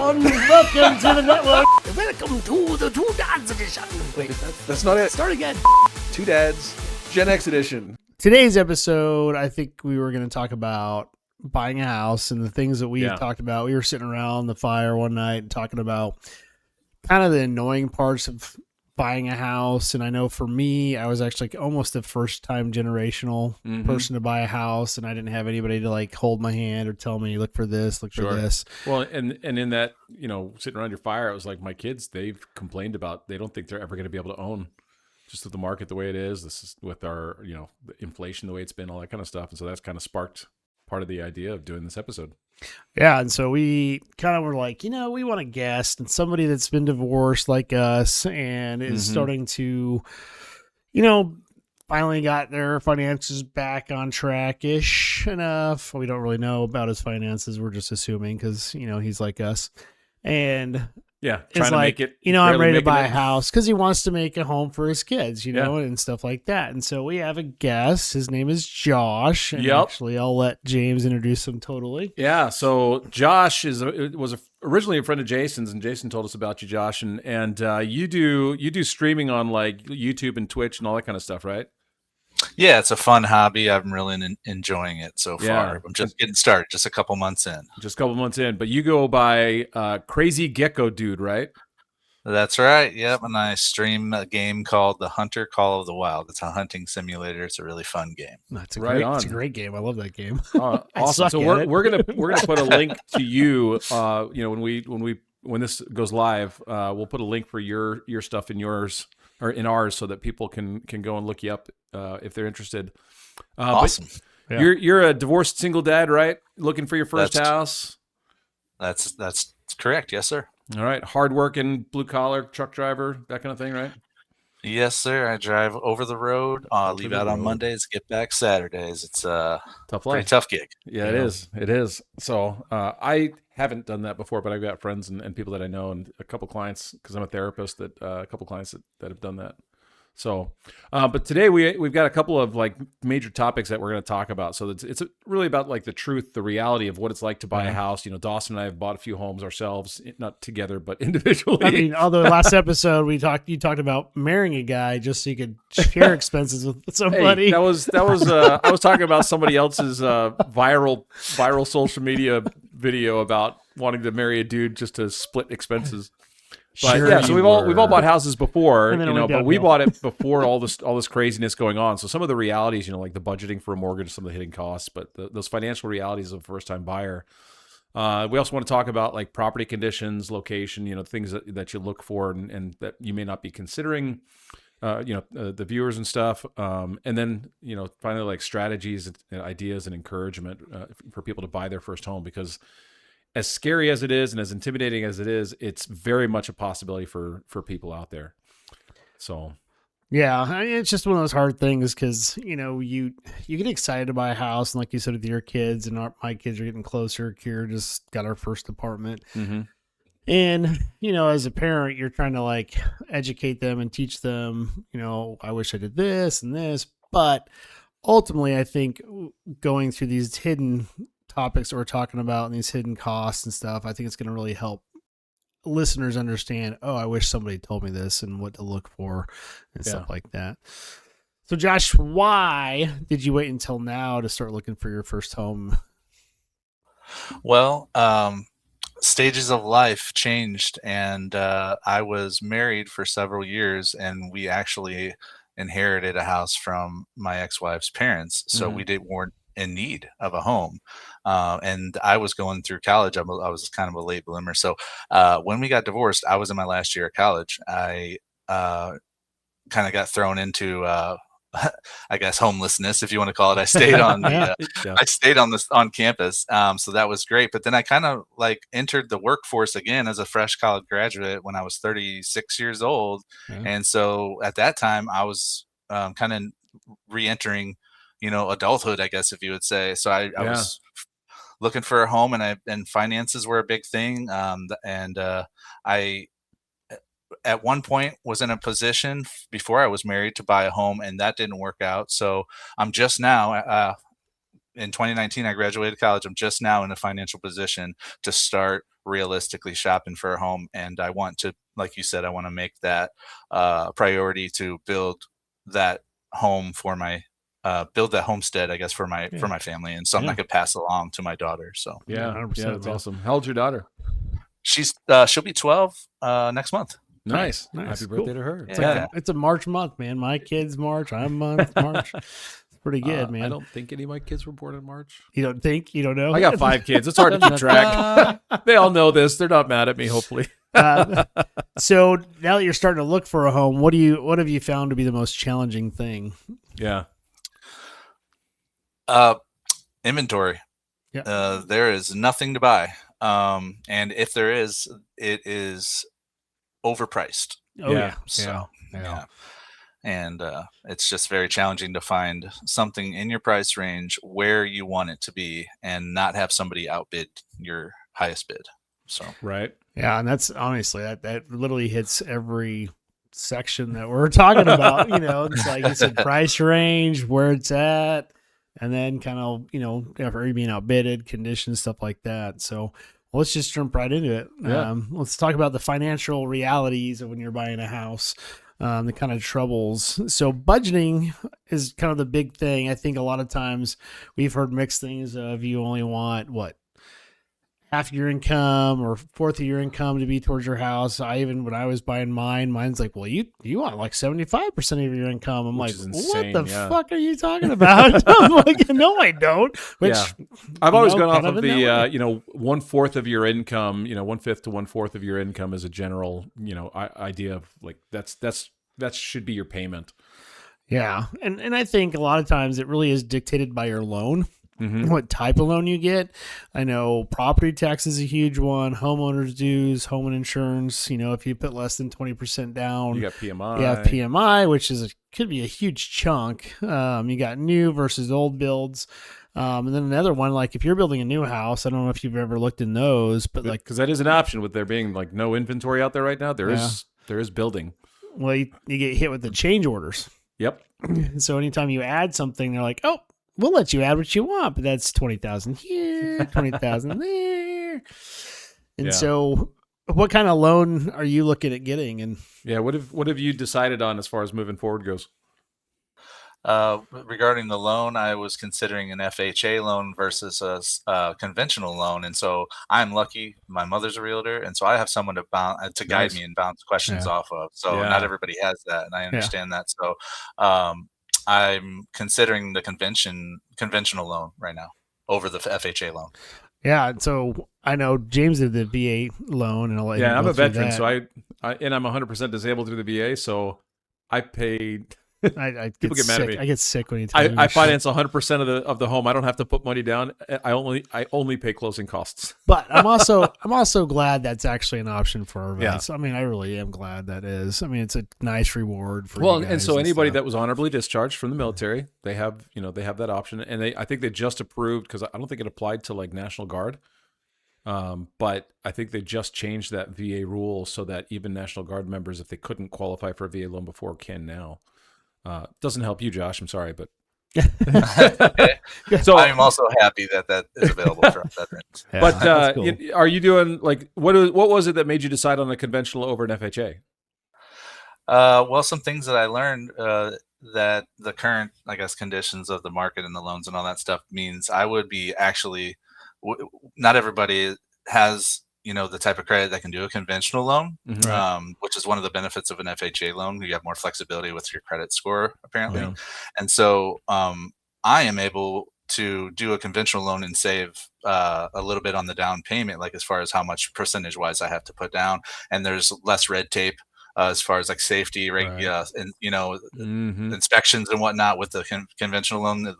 everyone. Welcome to the network. Welcome to the Two Dads Edition. Wait, that's not it. Start again. Two Dads, Gen X Edition. Today's episode, I think we were going to talk about buying a house and the things that we talked about. We were sitting around the fire one night and talking about kind of the annoying parts of buying a house. And I know for me, I was actually almost a first time generational person to buy a house, and I didn't have anybody to like hold my hand or tell me, look for this, look for this. Well, and in that, sitting around your fire, it was like my kids, they've complained about, they don't think they're ever going to be able to own, just with the market the way it is. This is with our, the inflation the way it's been, all that kind of stuff. And so that's kind of sparked part of the idea of doing this episode. Yeah, and so we kind of were like, we want a guest and somebody that's been divorced like us and is starting to, finally got their finances back on track-ish enough. We don't really know about his finances. We're just assuming because, he's like us. And trying to make it. I'm ready to buy a house because he wants to make a home for his kids, and stuff like that. And so we have a guest. His name is Josh. And actually, I'll let James introduce him totally. Yeah. So Josh was originally a friend of Jason's, and Jason told us about you, Josh. And you do streaming on like YouTube and Twitch and all that kind of stuff, right? Yeah, it's a fun hobby. I'm really enjoying it so far. I'm just getting started, just a couple months in. But you go by Crazy Gecko Dude, right? That's right. Yep. And I stream a game called The Hunter Call of the Wild. It's a hunting simulator. It's a really fun game. It's a great game. I love that game. Awesome. So we're gonna put a link to you. When this goes live, we'll put a link for your stuff in yours or in ours, so that people can go and look you up if they're interested. Awesome. Yeah. You're a divorced single dad, right? Looking for your first house. That's correct. Yes, sir. All right. Hardworking, blue collar truck driver, that kind of thing, right? Yes, sir. I drive over the road. Leave out on Mondays, get back Saturdays. It's a pretty tough gig. Yeah, it is. It is. So I haven't done that before, but I've got friends and people that I know, and a couple clients, because I'm a therapist, that a couple clients that have done that. So, but today we've got a couple of like major topics that we're going to talk about. So it's really about like the truth, the reality of what it's like to buy a house. Dawson and I have bought a few homes ourselves, not together, but individually. I mean, although last episode you talked about marrying a guy just so you could share expenses with somebody. Hey, that was I was talking about somebody else's viral social media video about wanting to marry a dude just to split expenses. But so we've all bought houses before, but we bought it before all this craziness going on. So some of the realities, like the budgeting for a mortgage, some of the hidden costs, but those financial realities of a first time buyer. We also want to talk about like property conditions, location, things that you look for and that you may not be considering, the viewers and stuff. And then, finally like strategies, ideas and encouragement for people to buy their first home, because as scary as it is and as intimidating as it is, it's very much a possibility for people out there. So, yeah, it's just one of those hard things because, you get excited to buy a house. And like you said, with your kids and my kids are getting closer. Kira just got our first apartment. Mm-hmm. And, as a parent, you're trying to like educate them and teach them, I wish I did this and this. But ultimately, I think going through these hidden topics that we're talking about and these hidden costs and stuff, I think it's going to really help listeners understand, I wish somebody told me this and what to look for and stuff like that. So Josh, why did you wait until now to start looking for your first home? Well, stages of life changed, and I was married for several years, and we actually inherited a house from my ex-wife's parents. So we weren't in need of a home. And I was going through college. I was kind of a late bloomer. So when we got divorced, I was in my last year of college. I kind of got thrown into, I guess, homelessness, if you want to call it. I stayed on on campus. So that was great. But then I kind of like entered the workforce again as a fresh college graduate when I was 36 years old. And so at that time I was kind of re-entering, adulthood, I guess, if you would say. So I was looking for a home, and finances were a big thing. I at one point was in a position before I was married to buy a home, and that didn't work out. So I'm just now, in 2019, I graduated college. I'm just now in a financial position to start realistically shopping for a home, and I want to, like you said, I want to make that priority to build that home for my build that homestead, I guess, for my family, and something I could pass along to my daughter. So yeah, 100%, that's awesome. How old's your daughter? she'll be 12 next month. Nice. Happy birthday to her. It's a March month, man. My kids March, I'm March. It's pretty good, man. I don't think any of my kids were born in March. You don't think? You don't know? I got 5 kids. It's hard to keep track. They all know this. They're not mad at me, hopefully. So now that you're starting to look for a home, what have you found to be the most challenging thing? Yeah. Inventory. Yeah. There is nothing to buy. And if there is, it is overpriced. Oh yeah. So yeah. And it's just very challenging to find something in your price range where you want it to be and not have somebody outbid your highest bid. So right. Yeah, and that's honestly that literally hits every section that we're talking about. It's like you said, price range, where it's at, and then kind of, after you being outbidded, conditions, stuff like that. So let's just jump right into it. Yeah. Let's talk about the financial realities of when you're buying a house, the kind of troubles. So budgeting is kind of the big thing. I think a lot of times we've heard mixed things of you only want half your income or fourth of your income to be towards your house. When I was buying mine's like, well, you want like 75% of your income. I'm Which like, insane, what the fuck are you talking about? I'm like, no, I don't. Which I've always gone off of the 1/4 of your income, 1/5 to 1/4 of your income as a general, idea of like that should be your payment. Yeah. And I think a lot of times it really is dictated by your loan. Mm-hmm. What type of loan you get. I know property tax is a huge one, homeowners dues, home insurance. If you put less than 20% down, you got PMI. You have PMI, which could be a huge chunk. You got new versus old builds. And then another one, like if you're building a new house, I don't know if you've ever looked in those, but like, because that is an option with there being like no inventory out there right now. There is building. Well, you get hit with the change orders. Yep. So anytime you add something, they're like, oh, we'll let you add what you want, but that's 20,000 here, 20,000 there. And so what kind of loan are you looking at getting? And what have you decided on as far as moving forward goes? Regarding the loan, I was considering an FHA loan versus a conventional loan. And so I'm lucky. My mother's a realtor. And so I have someone to guide me and bounce questions off of. So not everybody has that. And I understand that. So, I'm considering the conventional loan right now over the FHA loan. Yeah, so I know James did the VA loan, and I'll let I'm a veteran, so I'm 100% disabled through the VA, so I paid. People get mad at me. I get sick when you tell me. I finance 100% of the home. I don't have to put money down. I only pay closing costs. But I'm also glad that's actually an option for our vets. I mean, I really am glad that is. I mean, it's a nice reward for you guys and so anybody that was honorably discharged from the military, they have that option, and I think they just approved, because I don't think it applied to like National Guard. But I think they just changed that VA rule so that even National Guard members, if they couldn't qualify for a VA loan before, can now. Doesn't help you, Josh. I'm sorry, but so I'm also happy that is available for veterans. But cool. Are you doing like what was it that made you decide on a conventional over an FHA? Well, some things that I learned that the current, I guess, conditions of the market and the loans and all that stuff means I would be actually not everybody has the type of credit that can do a conventional loan, which is one of the benefits of an FHA loan. You have more flexibility with your credit score, apparently. Yeah. And so I am able to do a conventional loan and save a little bit on the down payment, like as far as how much percentage wise I have to put down. And there's less red tape as far as like safety, and inspections and whatnot with the conventional loan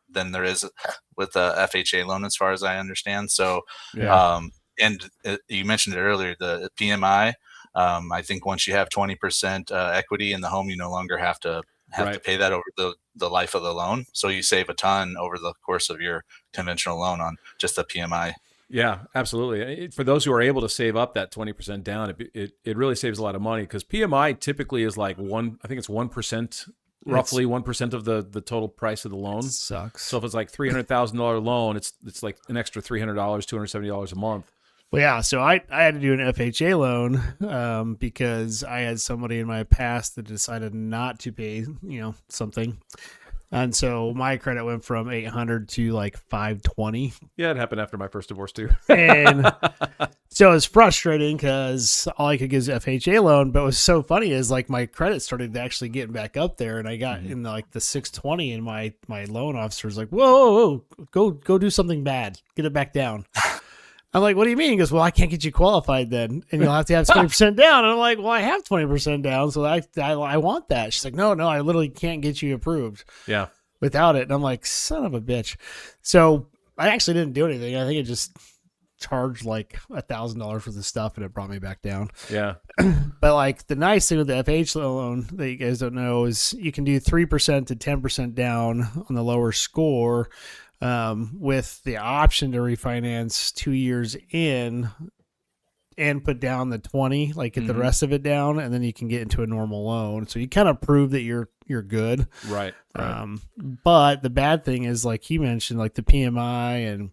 than there is with the FHA loan, as far as I understand. So, and you mentioned it earlier, the PMI. I think once you have 20% equity in the home, you no longer have to pay that over the life of the loan. So you save a ton over the course of your conventional loan on just the PMI. Yeah, absolutely. For those who are able to save up that 20% down, it really saves a lot of money, because PMI typically is like 1%, roughly 1% of the total price of the loan. Sucks. So if it's like $300,000 loan, it's like an extra $300, $270 a month. Well, yeah, so I had to do an FHA loan because I had somebody in my past that decided not to pay, something. And so my credit went from 800 to like 520. Yeah, it happened after my first divorce too. And so it's frustrating because all I could get is FHA loan. But what's so funny is like my credit started actually getting back up there, and I got in like the 620, and my loan officer was like, whoa, go do something bad, get it back down. I'm like, what do you mean? He goes, well, I can't get you qualified then, and you'll have to have 20% down. And I'm like, well, I have 20% down, so I want that. She's like, no, I literally can't get you approved. Yeah. Without it. And I'm like, son of a bitch. So I actually didn't do anything. I think it just charged like $1,000 for the stuff, and it brought me back down. Yeah. But like the nice thing with the FH loan that you guys don't know is you can do 3% to 10% down on the lower score. With the option to refinance 2 years in and put down the 20, like get the rest of it down, and then you can get into a normal loan. So you kind of prove that you're good. Right. But the bad thing is, like he mentioned, like the PMI and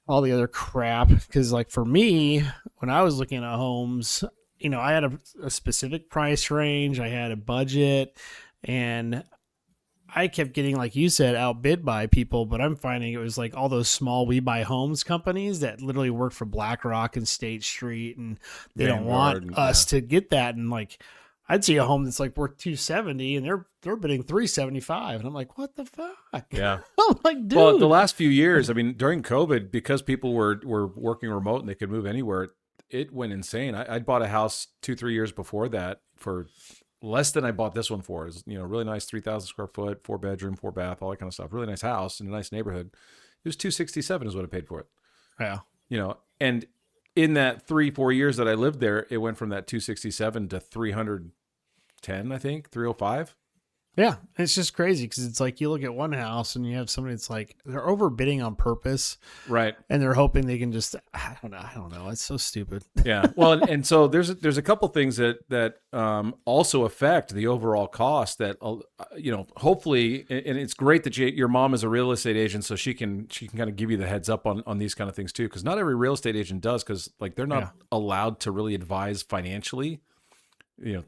all the other crap. Because like for me, when I was looking at homes, I had a specific price range, I had a budget, and I kept getting, like you said, outbid by people, but I'm finding it was like all those small We Buy Homes companies that literally work for BlackRock and State Street, and they don't want us to get that. And like, I'd see a home that's like worth 270, and they're bidding 375, and I'm like, what the fuck? Yeah. I'm like, dude. Well, the last few years, I mean, during COVID, because people were working remote and they could move anywhere, it went insane. I bought a house 2-3 years before that for less than I bought this one for. Is really nice, 3,000 square foot, 4-bedroom, 4-bath, all that kind of stuff. Really nice house in a nice neighborhood. It was $267 is what I paid for it. Yeah. And in that 3-4 years that I lived there, it went from that $267 to $310, I think, $305. Yeah, it's just crazy because it's like you look at one house and you have somebody that's like they're overbidding on purpose, right? And they're hoping they can just I don't know. It's so stupid. Yeah. Well, and so there's a couple things that also affect the overall cost. That hopefully, and it's great that your mom is a real estate agent, so she can kind of give you the heads up on these kind of things too. Because not every real estate agent does, because like they're not allowed to really advise financially,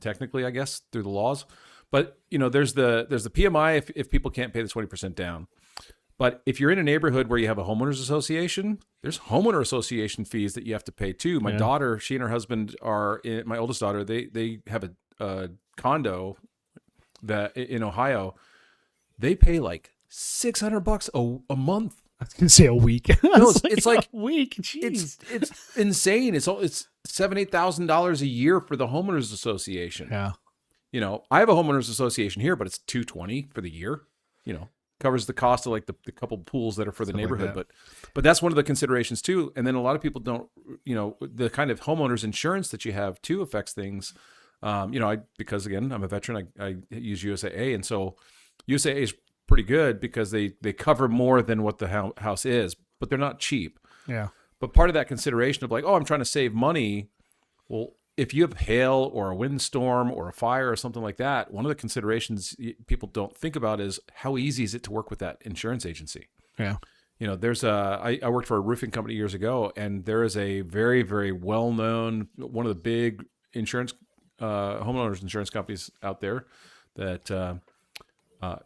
technically, I guess, through the laws. But there's the PMI if people can't pay the 20% down. But if you're in a neighborhood where you have a homeowners association, there's homeowner association fees that you have to pay too. My daughter, she and her husband my oldest daughter, they have a condo that in Ohio. They pay like $600 a month. I was gonna say a week. No, it's like a week. Jeez. It's insane. It's $7,000-8,000 a year for the homeowners association. Yeah. I have a homeowners association here, but it's $220 for the year. Covers the cost of like the couple pools that are for the neighborhood. Like but that's one of the considerations too. And then a lot of people don't, the kind of homeowners insurance that you have too affects things. Because again, I'm a veteran, I use USAA. And so USAA is pretty good because they cover more than what the house is, but they're not cheap. Yeah. But part of that consideration of like, I'm trying to save money. Well, if you have hail or a windstorm or a fire or something like that, one of the considerations people don't think about is how easy is it to work with that insurance agency? Yeah. There's I worked for a roofing company years ago, and there is a very, very well-known, one of the big homeowners insurance companies out there that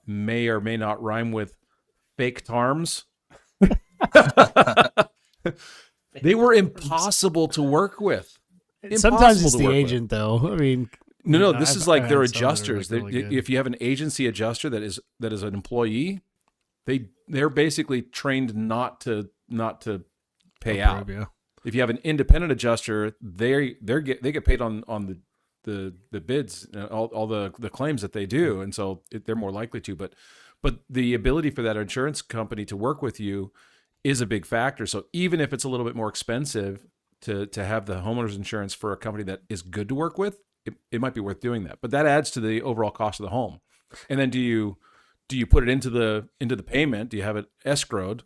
may or may not rhyme with fake tarms. They were impossible to work with. Sometimes it's the agent, though. I mean, no. This is like their adjusters. If you have an agency adjuster that is an employee, they're basically trained not to pay out. Yeah. If you have an independent adjuster, they get paid on the bids, all the claims that they do, and so they're more likely to. But the ability for that insurance company to work with you is a big factor. So even if it's a little bit more expensive to have the homeowners insurance for a company that is good to work with, it might be worth doing that. But that adds to the overall cost of the home. And then do you put it into the payment? Do you have it escrowed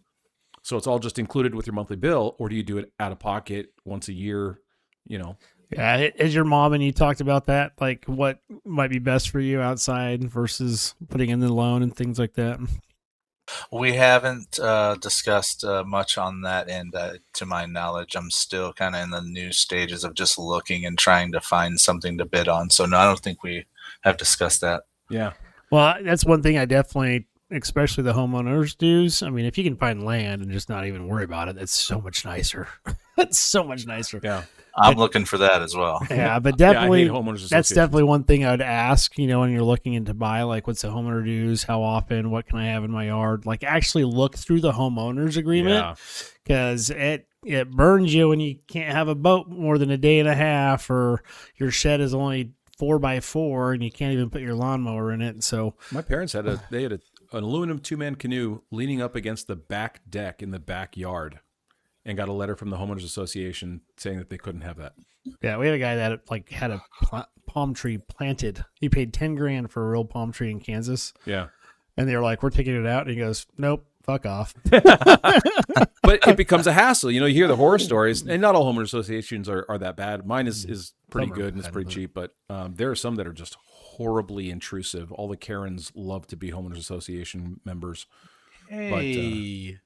so it's all just included with your monthly bill, or do you do it out of pocket once a year? Yeah, as your mom and you talked about that, like what might be best for you outside versus putting in the loan and things like that. We haven't discussed much on that end, to my knowledge. I'm still kind of in the new stages of just looking and trying to find something to bid on. So no, I don't think we have discussed that. Yeah. Well, that's one thing I definitely, especially the homeowners dues. I mean, if you can find land and just not even worry about it, that's so much nicer. It's so much nicer. Yeah. I'm looking for that as well. Yeah, but definitely, I hate homeowners that's associations. definitely one thing I would ask, when you're looking into buy, like what's the homeowner dues, how often, what can I have in my yard? Like actually look through the homeowners agreement, because it burns you when you can't have a boat more than a day and a half, or your shed is only 4x4 and you can't even put your lawnmower in it. So my parents had an aluminum 2-man canoe leaning up against the back deck in the backyard, and got a letter from the homeowners association saying that they couldn't have that. Yeah, we had a guy that had a palm tree planted. He paid $10,000 for a real palm tree in Kansas. Yeah. And they were like, "We're taking it out." And he goes, "Nope, fuck off." But it becomes a hassle. You hear the horror stories, and not all homeowner associations are that bad. Mine is pretty good and it's pretty cheap, but there are some that are just horribly intrusive. All the Karens love to be homeowners association members. Hey. But,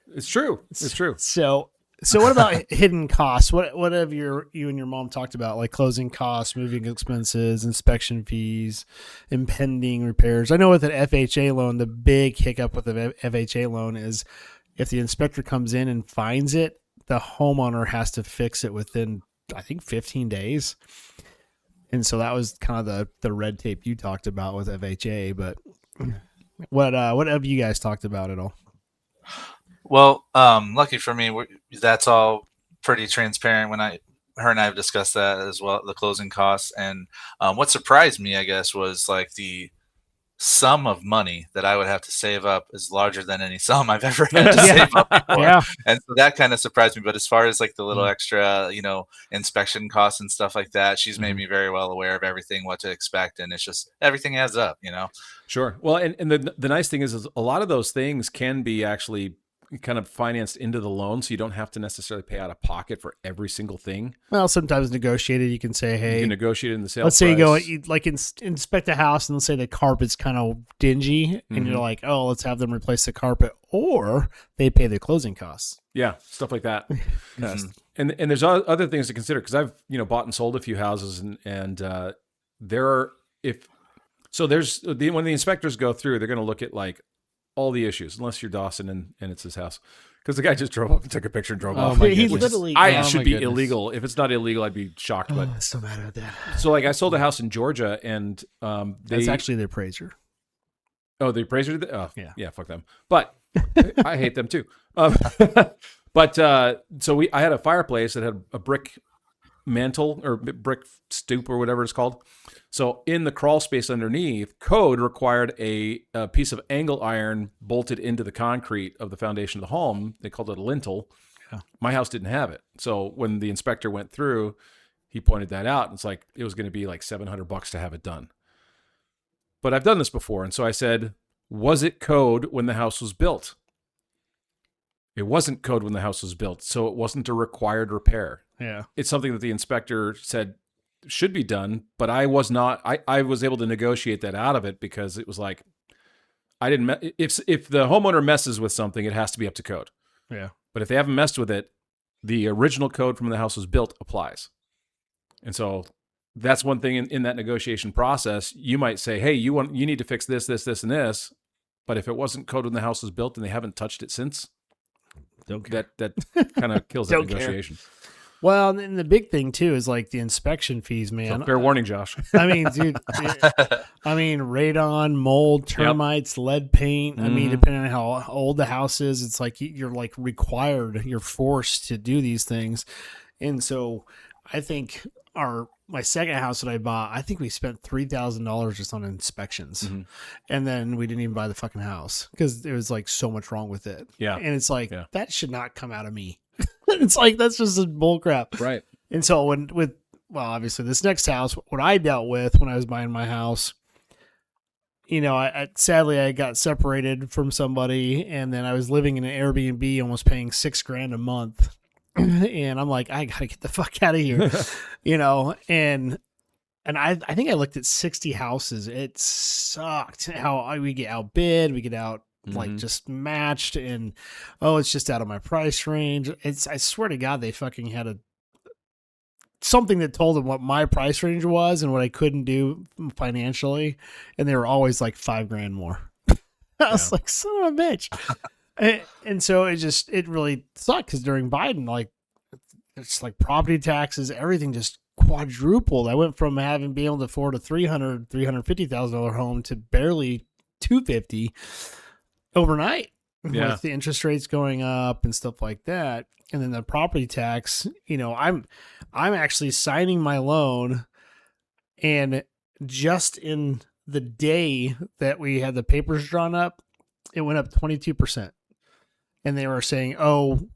it's true. It's true. So what about hidden costs? What have you and your mom talked about, like closing costs, moving expenses, inspection fees, impending repairs? I know with an FHA loan, the big hiccup with an FHA loan is if the inspector comes in and finds it, the homeowner has to fix it within, I think, 15 days. And so that was kind of the red tape you talked about with FHA. But what have you guys talked about at all? Well, lucky for me, that's all pretty transparent when her and I have discussed that as well, the closing costs. And what surprised me, I guess, was like the sum of money that I would have to save up is larger than any sum I've ever had to save up before. Yeah. And so that kind of surprised me. But as far as like the little extra, inspection costs and stuff like that, she's made me very well aware of everything, what to expect. And it's just, everything adds up, Sure. Well, and the nice thing is a lot of those things can be actually kind of financed into the loan, so you don't have to necessarily pay out of pocket for every single thing. Well, sometimes negotiated, you can say, hey, you can negotiate in the sale let's price. say you go inspect a house and let's say the carpet's kind of dingy and you're like, oh, let's have them replace the carpet, or they pay the closing costs. Yeah, stuff like that. And there's other things to consider, because I've bought and sold a few houses, and there are when the inspectors go through, they're going to look at like all the issues, unless you're Dawson and it's his house, because the guy just drove up and took a picture and drove off. He literally, it should be illegal. If it's not illegal, I'd be shocked. But I'm so mad about that. So like I sold a house in Georgia, and that's actually the appraiser. Oh, the appraiser did that? Oh, yeah, fuck them. But I hate them too. But I had a fireplace that had a brick mantle or brick stoop or whatever it's called. So in the crawl space underneath, code required a piece of angle iron bolted into the concrete of the foundation of the home. They called it a lintel. Yeah. My house didn't have it. So when the inspector went through, he pointed that out. And it's like, it was going to be like $700 to have it done. But I've done this before. And so I said, was it code when the house was built? It wasn't code when the house was built. So it wasn't a required repair. Yeah. It's something that the inspector said should be done, but I was not. I was able to negotiate that out of it, because it was like, I didn't. If the homeowner messes with something, it has to be up to code. Yeah. But if they haven't messed with it, the original code from when the house was built applies. And so that's one thing in that negotiation process. You might say, hey, you need to fix this, and this. But if it wasn't code when the house was built and they haven't touched it since, that kind of kills that negotiation. Well, and the big thing too is like the inspection fees, man. So fair warning, Josh. I mean, dude. Radon, mold, termites, lead paint. I mean, depending on how old the house is, it's like you're like required, you're forced to do these things. And so, I think my second house that I bought, I think we spent $3,000 just on inspections, and then we didn't even buy the fucking house because there was like so much wrong with it. Yeah, and it's like that should not come out of me. It's like, that's just bull crap. Right. And so obviously this next house, what I dealt with when I was buying my house, sadly I got separated from somebody, and then I was living in an Airbnb, almost paying $6,000 a month. And I'm like, I gotta get the fuck out of here, and I think I looked at 60 houses. It sucked how we get outbid, we get out like just matched, and it's just out of my price range. I swear to God, they fucking had something that told them what my price range was and what I couldn't do financially, and they were always like $5,000 more. I was like, son of a bitch. And so it really sucked, because during Biden, like, it's like property taxes, everything just quadrupled. I went from being able to afford a $350,000 home to barely $250,000 overnight, with the interest rates going up and stuff like that. And then the property tax, I'm actually signing my loan, and just in the day that we had the papers drawn up, it went up 22%. And they were saying, "Oh,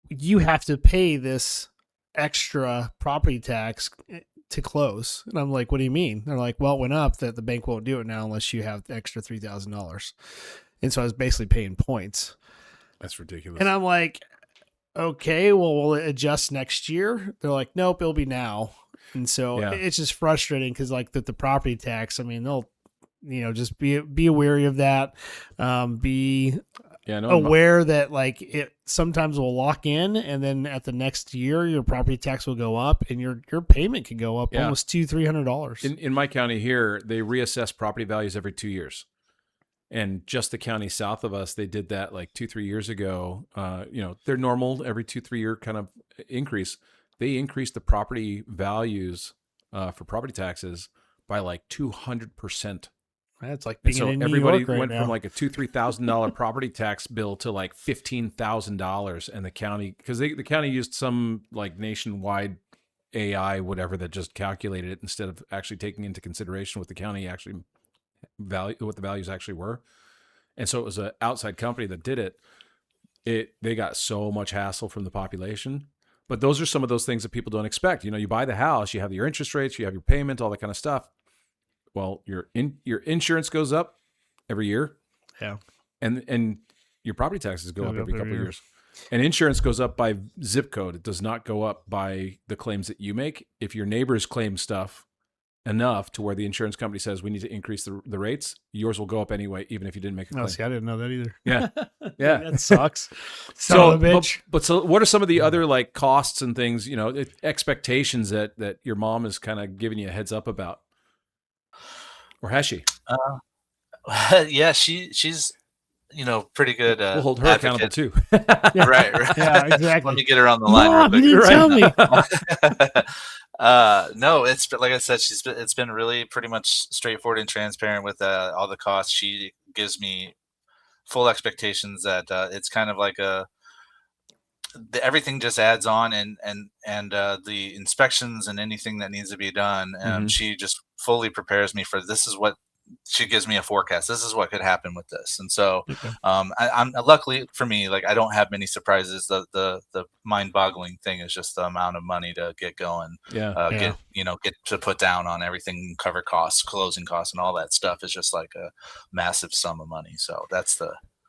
you have to pay this extra property tax to close." And I'm like, "What do you mean?" They're like, "Well, it went up that the bank won't do it now unless you have the extra $3,000. And so I was basically paying points. That's ridiculous. And I'm like, "Okay, well, will it adjust next year?" They're like, "Nope, it'll be now." And so it's just frustrating, because like the property tax, I mean, they'll, just be wary of that. Be aware that like it sometimes will lock in, and then at the next year your property tax will go up, and your payment can go up almost $200-$300. In my county here, they reassess property values every 2 years. And just the county south of us, they did that like 2-3 years ago. They're normal every 2-3 year kind of increase. They increased the property values for property taxes by like 200%. That's like being in New everybody York right went now. from like a $2,000-$3,000 property tax bill to like $15,000, and the county, because the county used some like nationwide AI whatever that just calculated it instead of actually taking into consideration what the county actually what the values actually were. And so it was an outside company that did it. They got so much hassle from the population. But those are some of those things that people don't expect. You buy the house, you have your interest rates, you have your payment, all that kind of stuff. Well, your insurance goes up every year. Yeah. And your property taxes go up every couple of years. And insurance goes up by zip code. It does not go up by the claims that you make. If your neighbors claim stuff enough to where the insurance company says we need to increase the rates, yours will go up anyway, even if you didn't make a claim. Oh, see, I didn't know that either. Yeah. Yeah. That sucks. So, bitch. So what are some of the other like costs and things, expectations that your mom is kind of giving you a heads up about? Or has she? Yeah, she's pretty good. We'll hold her advocate. accountable too. Right. Yeah, exactly. Let me get her on the line. Mom, real quick. you didn't tell me. No, it's like I said, it's been really pretty much straightforward and transparent with all the costs. She gives me full expectations that it's kind of like everything just adds on, and the inspections and anything that needs to be done. She just fully prepares me for this. Is what she gives me a forecast. This is what could happen with this. And so I'm luckily for me, like I don't have many surprises. The mind-boggling thing is just the amount of money to get going. Get to put down on everything, cover costs, closing costs, and all that stuff is just like a massive sum of money. So that's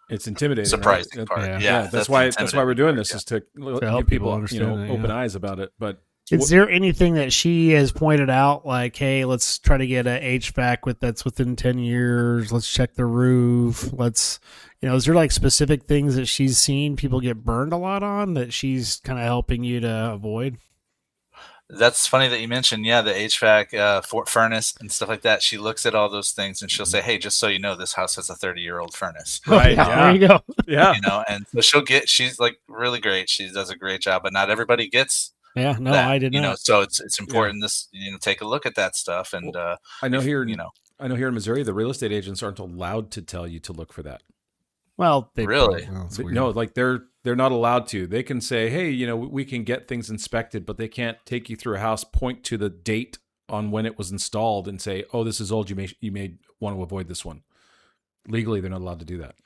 it's intimidating, surprising right? part. Yeah, that's why we're doing this, is to help give people understand open eyes about it. But is there anything that she has pointed out, like, hey, let's try to get a HVAC that's within 10 years. Let's check the roof. Let's, is there like specific things that she's seen people get burned a lot on that she's kind of helping you to avoid? That's funny that you mentioned, the HVAC, furnace and stuff like that. She looks at all those things and she'll say, hey, just so you know, this house has a 30-year-old furnace. Right. There you go. Yeah. And so she's like really great. She does a great job, but not everybody gets that, I did not. So it's important take a look at that stuff. And I know here in Missouri, the real estate agents aren't allowed to tell you to look for that. Well, they really? No, like they're not allowed to. They can say, hey, we can get things inspected, but they can't take you through a house, point to the date on when it was installed and say, oh, this is old. You may want to avoid this one. Legally, they're not allowed to do that.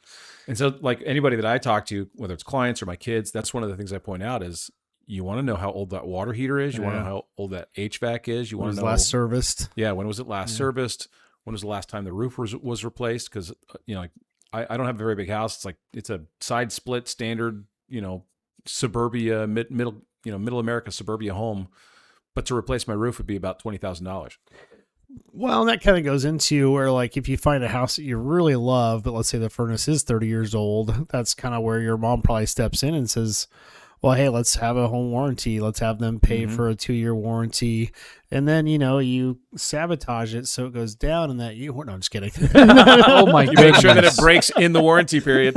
And so like anybody that I talk to, whether it's clients or my kids, that's one of the things I point out is you want to know how old that water heater is. You want to know how old that HVAC is. You want to know last serviced. Yeah. When was it last serviced? When was the last time the roof was replaced? Because, I don't have a very big house. It's a side split standard, suburbia, middle America suburbia home. But to replace my roof would be about $20,000. Well, that kind of goes into where, like, if you find a house that you really love, but let's say the furnace is 30 years old, that's kind of where your mom probably steps in and says, well, hey, let's have a home warranty. Let's have them pay for a 2-year warranty. And then, you sabotage it so it goes down and that you, no, I'm just kidding. Oh my God. You make sure that it breaks in the warranty period.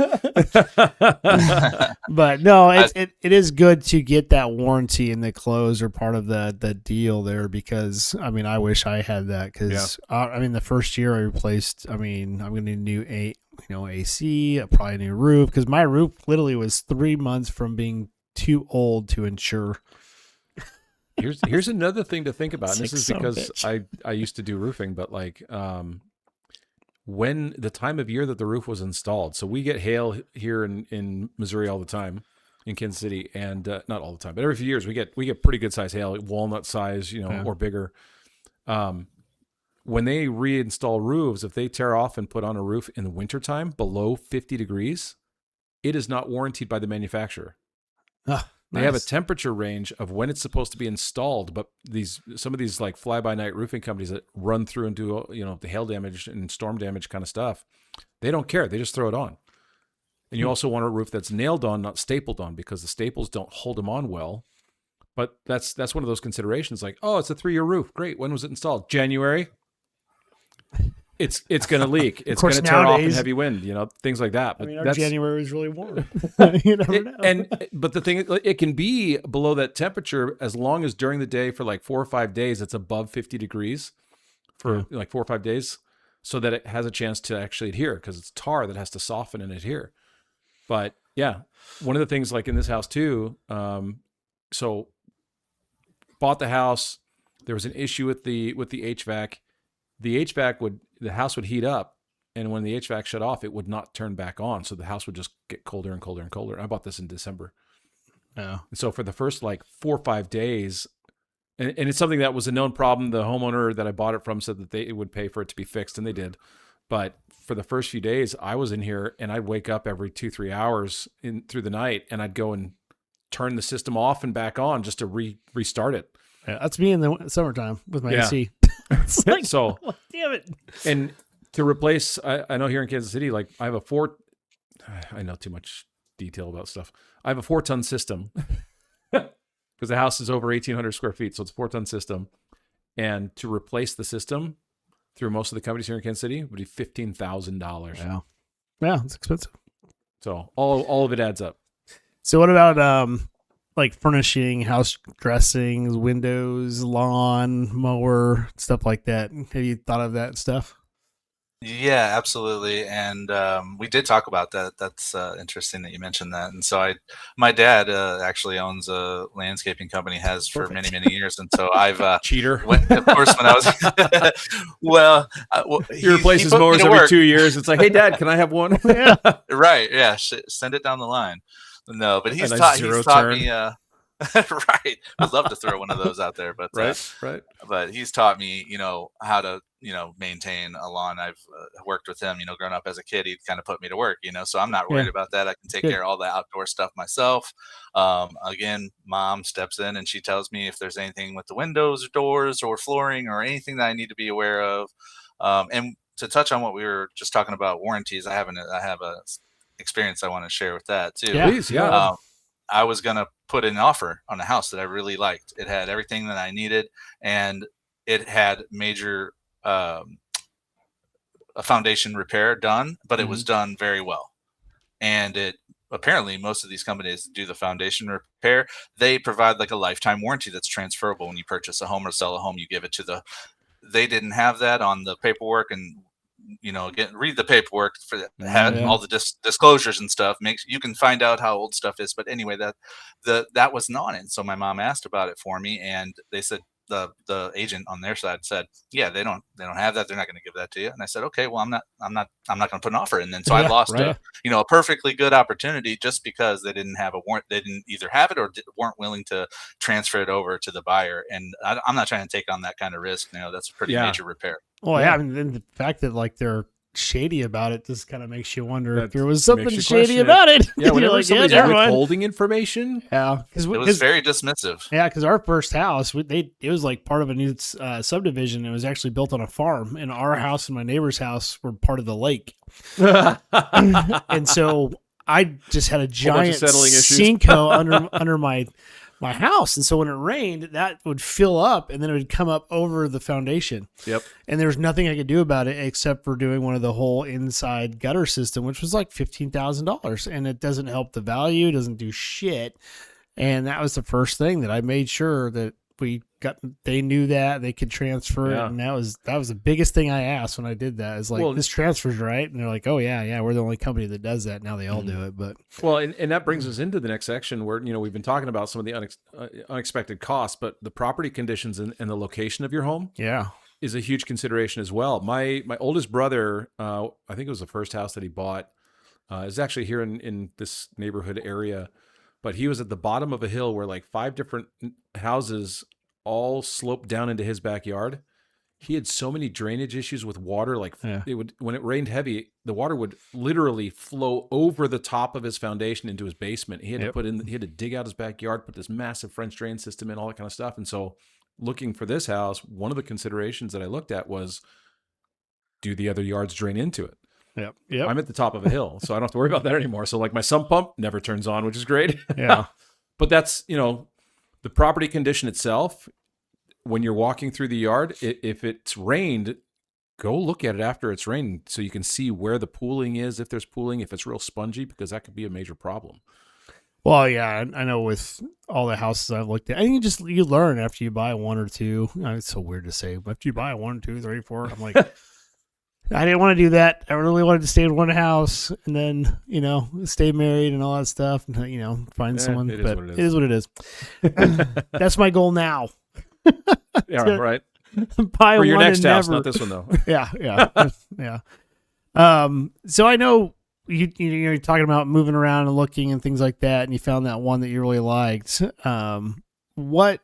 But no, it is good to get that warranty and the close are part of the deal there because, I wish I had that because, the first year I replaced, I'm going to need a new AC, probably a new roof because my roof literally was 3 months from being too old to insure. Here's another thing to think about. And this is because I used to do roofing, but like when the time of year that the roof was installed. So we get hail here in Missouri all the time, in Kansas City, and not all the time, but every few years we get pretty good size hail, walnut size, or bigger. When they reinstall roofs, if they tear off and put on a roof in the wintertime below 50 degrees, it is not warranted by the manufacturer. Oh, they have a temperature range of when it's supposed to be installed, but some of these like fly-by-night roofing companies that run through and do the hail damage and storm damage kind of stuff, they don't care. They just throw it on. And you also want a roof that's nailed on, not stapled on, because the staples don't hold them on well. But that's one of those considerations. Like, oh, it's a 3-year roof. Great. When was it installed? January. It's going to leak. It's going to tear off in heavy wind, things like that. But our January is really warm. You never know. But the thing, it can be below that temperature as long as during the day for like 4 or 5 days, it's above 50 degrees for like 4 or 5 days so that it has a chance to actually adhere because it's tar that has to soften and adhere. But yeah, one of the things like in this house too, so bought the house, there was an issue with the HVAC. The house would heat up, and when the HVAC shut off, it would not turn back on. So the house would just get colder and colder and colder. I bought this in December. Oh. And so for the first like 4 or 5 days, and it's something that was a known problem. The homeowner that I bought it from said that they would pay for it to be fixed, and they did. But for the first few days, I was in here, and I'd wake up every 2-3 hours through the night, and I'd go and turn the system off and back on just to restart it. Yeah, that's me in the summertime with my AC. It's like, so, damn it. And to replace, I know here in Kansas City, like I have I know too much detail about stuff. I have a 4-ton system because the house is over 1,800 square feet. So it's a 4-ton system. And to replace the system through most of the companies here in Kansas City would be $15,000. Wow. Yeah, it's expensive. So all of it adds up. So what about like furnishing, house dressings, windows, lawn, mower, stuff like that? Have you thought of that stuff? Yeah, absolutely. And we did talk about that. That's interesting that you mentioned that. And so my dad actually owns a landscaping company, has for many, many years. And so I've cheater. Of course, when I was he replaces mowers every 2 years. It's like, hey, Dad, can I have one? Yeah. Right. Yeah. Send it down the line. No, but he's taught me. Right. I'd love to throw one of those out there, but right. But he's taught me, how to, maintain a lawn. I've worked with him, growing up as a kid. He kind of put me to work, so I'm not worried about that. I can take care of all the outdoor stuff myself. Again, Mom steps in and she tells me if there's anything with the windows or doors or flooring or anything that I need to be aware of. And to touch on what we were just talking about, warranties, I have a experience I want to share with that too. Yeah, please. Yeah. I was going to put an offer on a house that I really liked. It had everything that I needed, and it had major a foundation repair done, but it was done very well. And apparently most of these companies do the foundation repair. They provide like a lifetime warranty that's transferable when you purchase a home or sell a home. You give it to they didn't have that on the paperwork, and again, read the paperwork for all the disclosures and stuff. You can find out how old stuff is. But anyway, that wasn't on it. So my mom asked about it for me, and they said the agent on their side said, yeah, they don't have that. They're not going to give that to you. And I said, okay, well, I'm not going to put an offer in. And so I lost a perfectly good opportunity just because they didn't have a warrant. They didn't either have it or weren't willing to transfer it over to the buyer. And I'm not trying to take on that kind of risk. That's a pretty major repair. Well, yeah. I mean, the fact that like they're shady about it just kind of makes you wonder That if there was something makes you shady question it. about it. Yeah, whenever like, somebody's never mind. withholding information. Yeah, it was very dismissive. Yeah, because our first house, it was like part of a new subdivision. It was actually built on a farm, and our house and my neighbor's house were part of the lake. And so I just had a giant sinkhole under my house, and so when it rained, that would fill up, and then it would come up over the foundation. Yep. And there was nothing I could do about it except for doing one of the whole inside gutter system, which was like $15,000, and it doesn't help the value, doesn't do shit. And that was the first thing that I made sure that they knew that they could transfer it. And that was the biggest thing I asked when I did that is like, this transfers right. And they're like, oh yeah, we're the only company that does that. Now they all do it. But and that brings us into the next section where, we've been talking about some of the unexpected costs, but the property conditions and the location of your home is a huge consideration as well. My oldest brother, I think it was the first house that he bought, is actually here in this neighborhood area. But he was at the bottom of a hill where like 5 different houses all sloped down into his backyard. He had so many drainage issues with water. Like when it rained heavy, the water would literally flow over the top of his foundation into his basement. He had to dig out his backyard, put this massive French drain system in, all that kind of stuff. And so looking for this house, one of the considerations that I looked at was, do the other yards drain into it? Yep. I'm at the top of a hill, so I don't have to worry about that anymore. So like my sump pump never turns on, which is great. Yeah. But that's, the property condition itself, when you're walking through the yard, if it's rained, go look at it after it's rained so you can see where the pooling is, if there's pooling, if it's real spongy, because that could be a major problem. Well, yeah, I know with all the houses I've looked at, I think you learn after you buy one or two. It's so weird to say, but after you buy 1, 2, 3, 4, I'm like, I didn't want to do that. I really wanted to stay in one house and then, stay married and all that stuff and, find someone. But it is what it is. That's my goal now. Yeah, right. Buy for your one next and house, never. not this one though. Yeah. Yeah. So I know you're talking about moving around and looking and things like that, and you found that one that you really liked. What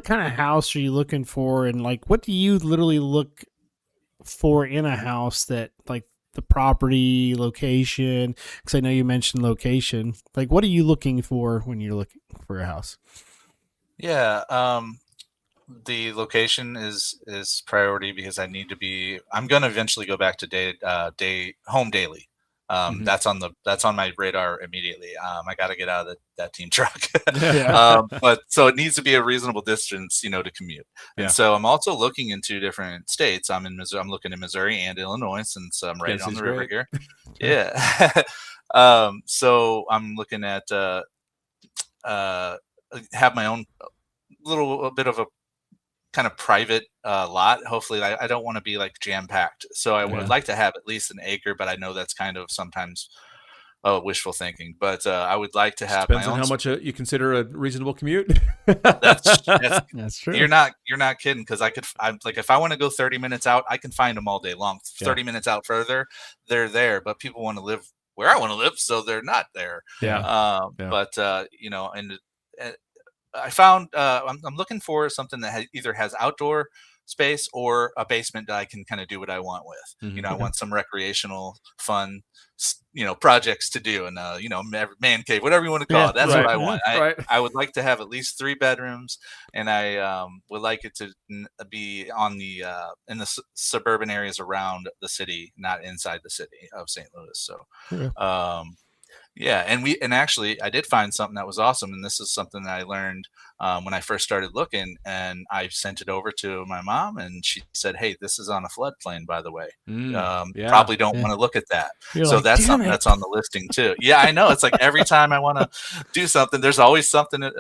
kind of house are you looking for, and like, what do you literally look for in a house, that like the property, location? Because I know you mentioned location. Like, what are you looking for when you're looking for a house? Yeah, the location is priority because I'm going to eventually go back to home daily. That's on my radar immediately. I got to get out of that team truck. But so it needs to be a reasonable distance, to commute. And so I'm also looking in 2 different states. I'm in Missouri. I'm looking in Missouri and Illinois, since I'm right on the river here. Yeah. So I'm looking at have my own little bit of a kind of private lot. Hopefully, I don't want to be like jam packed. So I would like to have at least an acre, but I know that's kind of sometimes wishful thinking. But I would like to have. Depends on how much you consider a reasonable commute. That's true. You're not kidding, because I'm like, if I want to go 30 minutes out, I can find them all day long. 30 minutes out further, they're there, but people want to live where I want to live, so they're not there. But and I found I'm looking for something that either has outdoor space or a basement that I can kind of do what I want with. I want some recreational fun, projects to do, and man cave, whatever you want to call it. That's what I want. I would like to have at least 3 bedrooms, and I would like it to be on the in the suburban areas around the city, not inside the city of St. Louis. So yeah, and actually I did find something that was awesome, and this is something that I learned when I first started looking, and I sent it over to my mom, and she said, "Hey, this is on a floodplain, by the way. Probably don't want to look at that." So that's something that's on the listing too. Yeah, I know. It's like every time I want to do something, there's always something, a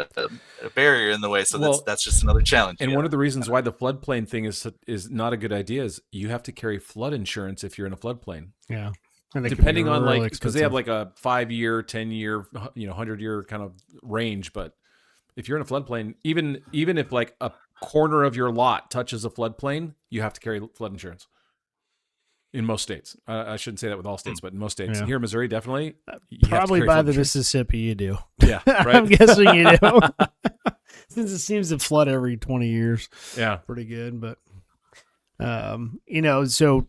barrier in the way. So that's just another challenge. And one of the reasons why the floodplain thing is not a good idea is you have to carry flood insurance if you're in a floodplain. Yeah. Depending on like, because they have like a 5-year, 10-year, 100-year kind of range. But if you're in a floodplain, even if like a corner of your lot touches a floodplain, you have to carry flood insurance. In most states, I shouldn't say that with all states, but in most states, here in Missouri, definitely. Probably by the Mississippi, you do. Yeah, right. I'm guessing you do, since it seems to flood every 20 years. Yeah, pretty good. But so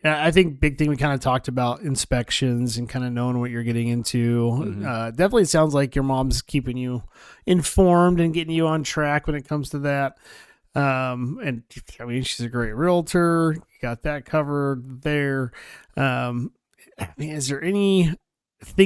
I think big thing we kind of talked about inspections and kind of knowing what you're getting into. Definitely sounds like your mom's keeping you informed and getting you on track when it comes to that. And I mean, she's a great realtor. You got that covered there. I mean, is there anything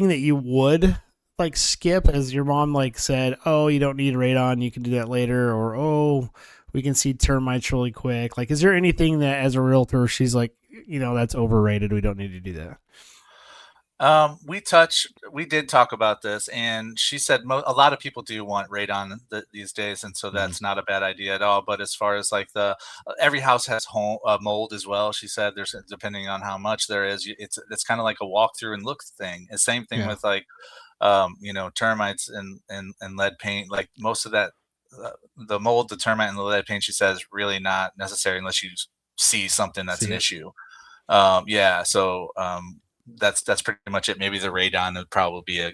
that you would like skip, as your mom like said, oh, you don't need radon, you can do that later, or oh, we can see termites really quick? Like, is there anything that as a realtor she's like, that's overrated, we don't need to do that? We did talk about this, and she said a lot of people do want radon these days, and so that's not a bad idea at all. But as far as like every house has mold as well. She said there's, depending on how much there is, it's kind of like a walkthrough and look thing. The same thing with like termites and lead paint. Like most of that, the mold, the termite, and the lead paint, she says, really not necessary unless you see something that's an issue. So that's pretty much it. Maybe the radon would probably be a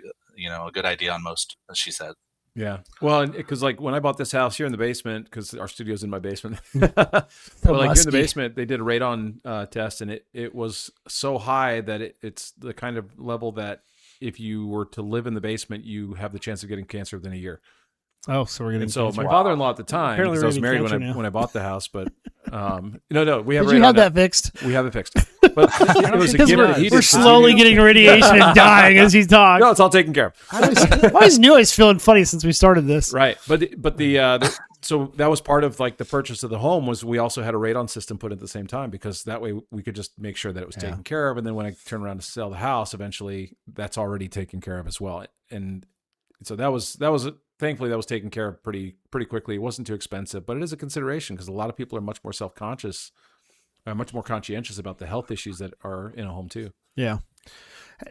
good idea on most, as she said. Yeah. Well, because like when I bought this house here in the basement, because our studio's in my basement, but like here in the basement, they did a radon test, and it was so high that it's the kind of level that if you were to live in the basement, you have the chance of getting cancer within a year. Oh, so we're getting. So my father-in-law at the time, because I was married when I bought the house, but no, we have. Did you have that fixed? We have it fixed. But it was a gift that he we're slowly getting radiation and dying as he talks. No, it's all taken care of. Why is New Ice feeling funny since we started this? Right, but so that was part of like the purchase of the home, was we also had a radon system put at the same time, because that way we could just make sure that it was taken care of, and then when I turn around to sell the house, eventually that's already taken care of as well. And so that was thankfully that was taken care of pretty quickly. It wasn't too expensive, but it is a consideration because a lot of people are much more self-conscious, much more conscientious about the health issues that are in a home too. Yeah.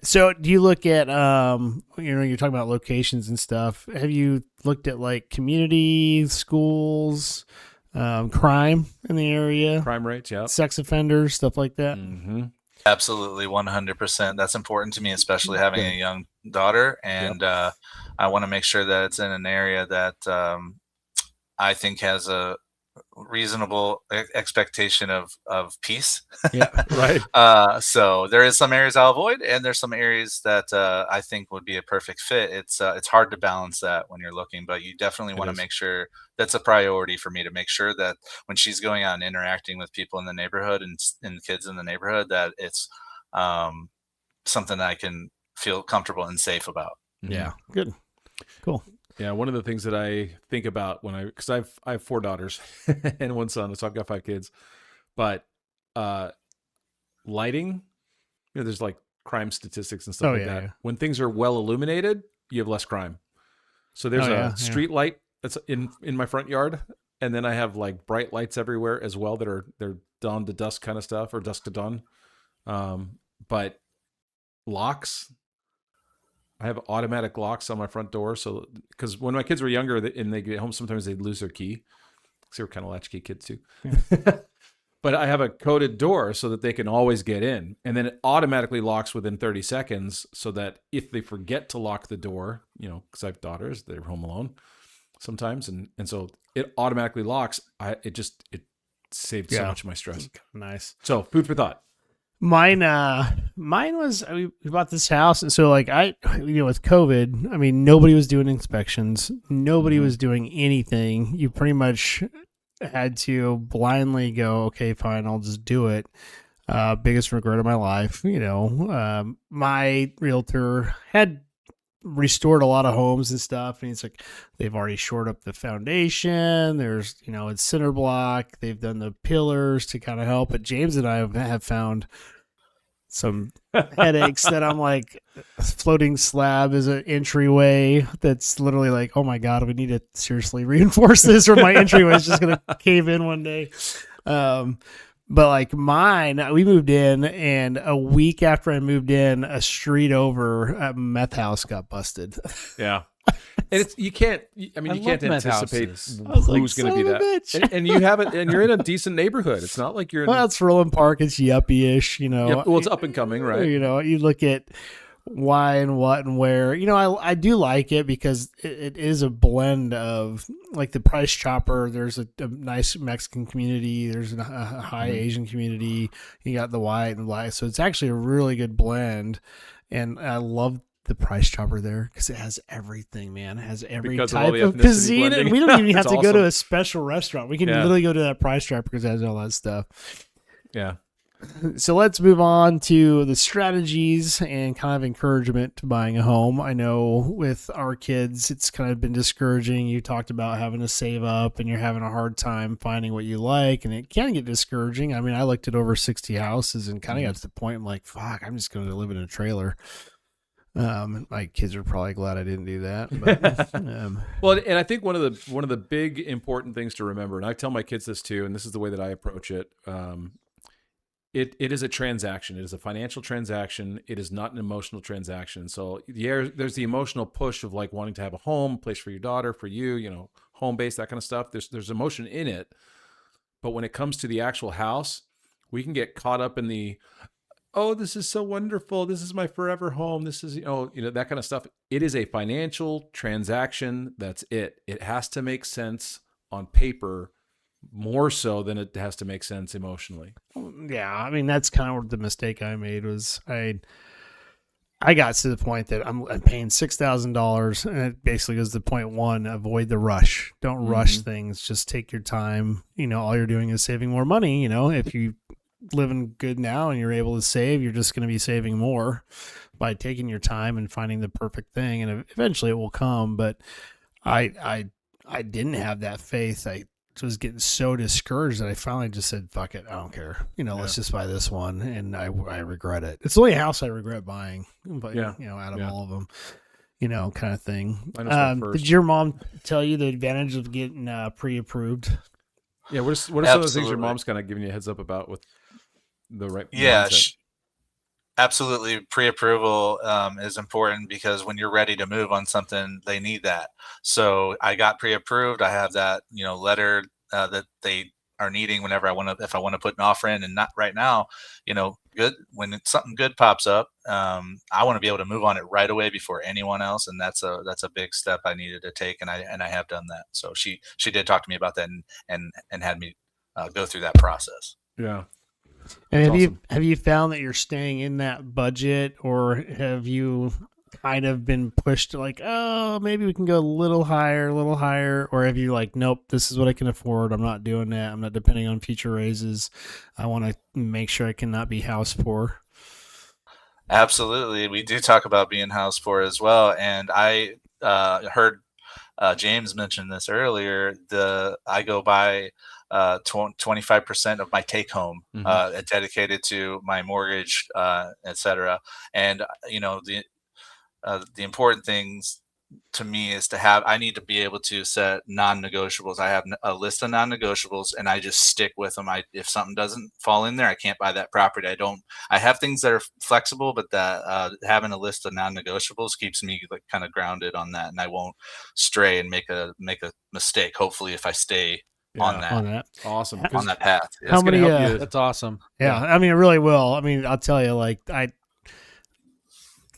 So do you look at, you're talking about locations and stuff. Have you looked at like community, schools, crime in the area? Crime rates, yeah. Sex offenders, stuff like that? Mm-hmm. Absolutely, 100%. That's important to me, especially having a young daughter. And I want to make sure that it's in an area that I think has a reasonable expectation of peace. Yeah, right. So there is some areas I'll avoid, and there's some areas that I think would be a perfect fit. It's hard to balance that when you're looking, but you definitely want to make sure that's a priority for me, to make sure that when she's going out and interacting with people in the neighborhood and kids in the neighborhood, that it's something that I can feel comfortable and safe about. Yeah. Good. Cool. Yeah, one of the things that I think about because I have 4 daughters and 1 son, so I've got 5 kids. But lighting, there's like crime statistics and stuff like that. Yeah. When things are well illuminated, you have less crime. So there's a street light that's in my front yard, and then I have like bright lights everywhere as well they're dawn to dusk kind of stuff, or dusk to dawn. But locks, I have automatic locks on my front door. So, because when my kids were younger and they get home, sometimes they'd lose their key. Because they were kind of latchkey kids too. Yeah. But I have a coded door so that they can always get in. And then it automatically locks within 30 seconds so that if they forget to lock the door, because I have daughters, they're home alone sometimes. And so it automatically locks. It saved so much of my stress. Nice. So food for thought. Mine was, we bought this house, and so like with COVID, I mean, nobody was doing inspections, nobody was doing anything. You pretty much had to blindly go, okay, fine, I'll just do it. Biggest regret of my life, my realtor had restored a lot of homes and stuff, and he's like, they've already shored up the foundation, there's it's cinder block, they've done the pillars to kind of help, but James and I have found some headaches that I'm like, floating slab is an entryway that's literally like, oh my god, we need to seriously reinforce this or my entryway is just gonna cave in one day. But like mine, we moved in, and a week after I moved in, a street over, a meth house got busted. Yeah. And you can't anticipate who's going to be that. And you have it, and you're in a decent neighborhood. It's not like you're in. Well, it's Roland Park. It's yuppie-ish, Yep. Well, it's up and coming, right? You look at why and what and where. I do like it because it is a blend of like the Price Chopper. There's a nice Mexican community. There's a high Asian community. You got the white and the black. So it's actually a really good blend. And I love the Price Chopper there because it has everything, man. It has every type of cuisine. And we don't even have to go to a special restaurant. We can literally go to that Price Chopper because it has all that stuff. Yeah. So let's move on to the strategies and kind of encouragement to buying a home. I know with our kids, it's kind of been discouraging. You talked about having to save up and you're having a hard time finding what you like, and it can get discouraging. I mean, I looked at over 60 houses and kind of got to the point I'm like, fuck, I'm just going to live in a trailer. My kids are probably glad I didn't do that. But, well, and I think one of the big important things to remember, and I tell my kids this too, and this is the way that I approach it. It is a transaction. It is a financial transaction. It is not an emotional transaction. So there's the emotional push of like wanting to have a home, place for your daughter, for you, home base, that kind of stuff. There's emotion in it. But when it comes to the actual house, we can get caught up in the, oh, this is so wonderful. This is my forever home. This is, that kind of stuff. It is a financial transaction. That's it. It has to make sense on paper more so than it has to make sense emotionally. Yeah, I mean that's kind of the mistake I made was I got to the point that I'm paying $6,000, and it basically goes to point one: avoid the rush. Don't rush things. Just take your time. All you're doing is saving more money. If you living good now and you're able to save, you're just going to be saving more by taking your time and finding the perfect thing, and eventually it will come. But I didn't have that faith. I was getting so discouraged that I finally just said, fuck it. I don't care. Let's just buy this one. And I regret it. It's the only house I regret buying, but out of all of them, kind of thing. Did your mom tell you the advantage of getting pre-approved? Yeah. What are some of the things your mom's kind of giving you a heads up about with the right mindset? Absolutely. Pre-approval is important because when you're ready to move on something, they need that. So I got pre-approved. I have that, letter that they are needing whenever if I want to put an offer in, and not right now, good. When something good pops up, I want to be able to move on it right away before anyone else. And that's a big step I needed to take. And I have done that. So she did talk to me about that and had me go through that process. Yeah. And have you found that you're staying in that budget, or have you kind of been pushed to like, oh, maybe we can go a little higher, or have you like, nope, this is what I can afford. I'm not doing that. I'm not depending on future raises. I want to make sure I cannot be house poor. Absolutely. We do talk about being house poor as well. And I heard James mention this earlier. I go by 25% of my take home dedicated to my mortgage, etc. And the important things to me is I need to be able to set non-negotiables. I have a list of non-negotiables and I just stick with them. If something doesn't fall in there, I can't buy that property. I have things that are flexible, but that having a list of non-negotiables keeps me like kind of grounded on that, and I won't stray and make a mistake. Hopefully, if I stay on that. Awesome. On that path. How many, that's awesome. Yeah. I mean, it really will. I mean, I'll tell you, like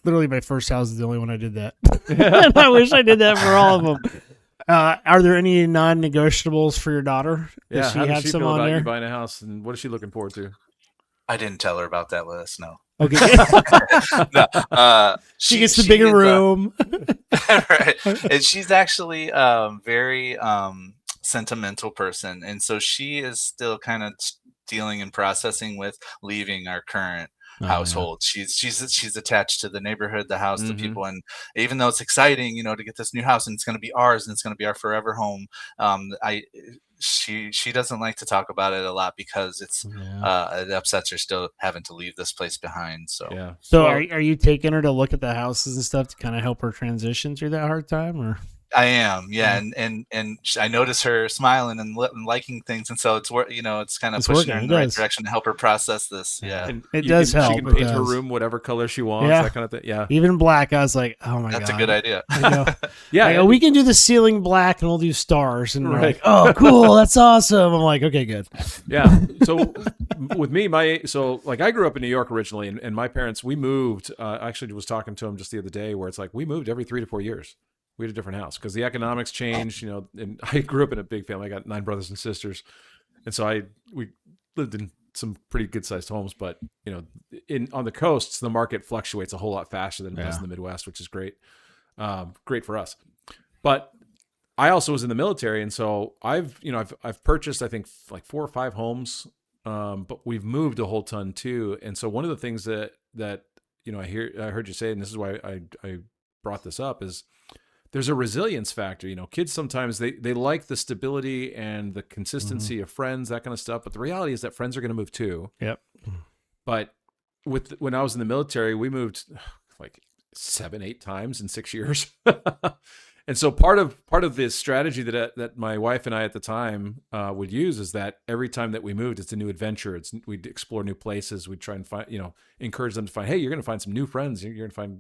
literally my first house is the only one I did that. And I wish I did that for all of them. Are there any non-negotiables for your daughter? Yeah. Does she how have does she some feel on about there? you buying a house, and what is she looking forward to? I didn't tell her about that list. No. Okay. No, she gets the bigger room. Right. And she's actually very sentimental person, and so she is still kind of dealing and processing with leaving our current household. Yeah. She's attached to the neighborhood, the house, the people, and even though it's exciting, to get this new house and it's going to be ours and it's going to be our forever home, she doesn't like to talk about it a lot because it upsets her still having to leave this place behind. So are you taking her to look at the houses and stuff to kind of help her transition through that hard time, or? I am, yeah, and I notice her smiling and liking things, and so it's it's kind of pushing her in the right direction to help her process this. Yeah, and it does help. She can paint her room whatever color she wants, that kind of thing. Yeah, even black. I was like, oh my god, that's a good idea. I go, we can do the ceiling black, and we'll do stars, and we're like, oh, cool, that's awesome. I'm like, okay, good. Yeah. So with me, I grew up in New York originally, and my parents, we moved. I actually was talking to them just the other day, where it's like we moved every 3 to 4 years. We had a different house because the economics changed, and I grew up in a big family. I got 9 brothers and sisters. And so we lived in some pretty good sized homes, but on the coasts, the market fluctuates a whole lot faster than it does in the Midwest, which is great. Great for us. But I also was in the military. And so I've purchased, I think like 4 or 5 homes. But we've moved a whole ton too. And so one of the things that I heard you say, and this is why I brought this up, is there's a resilience factor. Kids sometimes they like the stability and the consistency of friends, that kind of stuff. But the reality is that friends are going to move too. Yep. But when I was in the military, we moved like 7-8 times in 6 years. And so part of this strategy that my wife and I at the time would use is that every time that we moved, it's a new adventure. We'd explore new places. We'd try and find, encourage them to find, hey, you're going to find some new friends. You're going to find,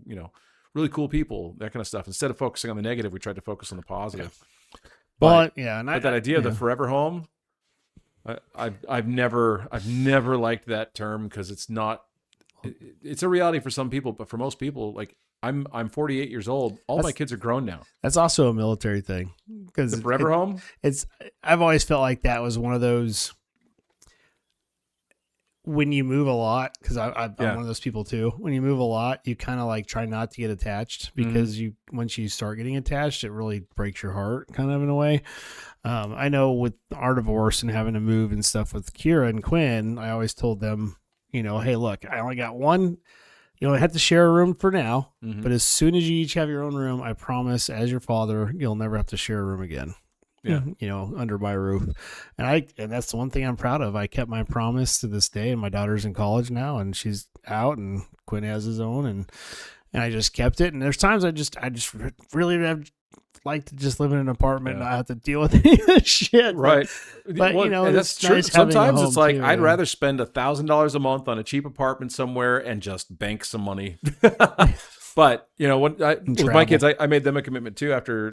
really cool people, that kind of stuff. Instead of focusing on the negative, we tried to focus on the positive. But that idea of the forever home, I've never liked that term because it's not. It's a reality for some people, but for most people, like I'm 48 years old. All my kids are grown now. That's also a military thing because the forever home. I've always felt like that was one of those. When you move a lot, because I'm one of those people too. When you move a lot, you kind of like try not to get attached because once you start getting attached, it really breaks your heart, kind of in a way. I know with our divorce and having to move and stuff with Kira and Quinn, I always told them, hey, look, I only got one. You only have to share a room for now, but as soon as you each have your own room, I promise, as your father, you'll never have to share a room again. Yeah, under my roof, and that's the one thing I'm proud of. I kept my promise to this day, and my daughter's in college now, and she's out, and Quinn has his own, and I just kept it. And there's times I just really have like to just live in an apartment and not have to deal with any of this shit. Right, but that's true. Sometimes it's like I'd rather spend $1,000 a month on a cheap apartment somewhere and just bank some money. But with my kids, I made them a commitment too after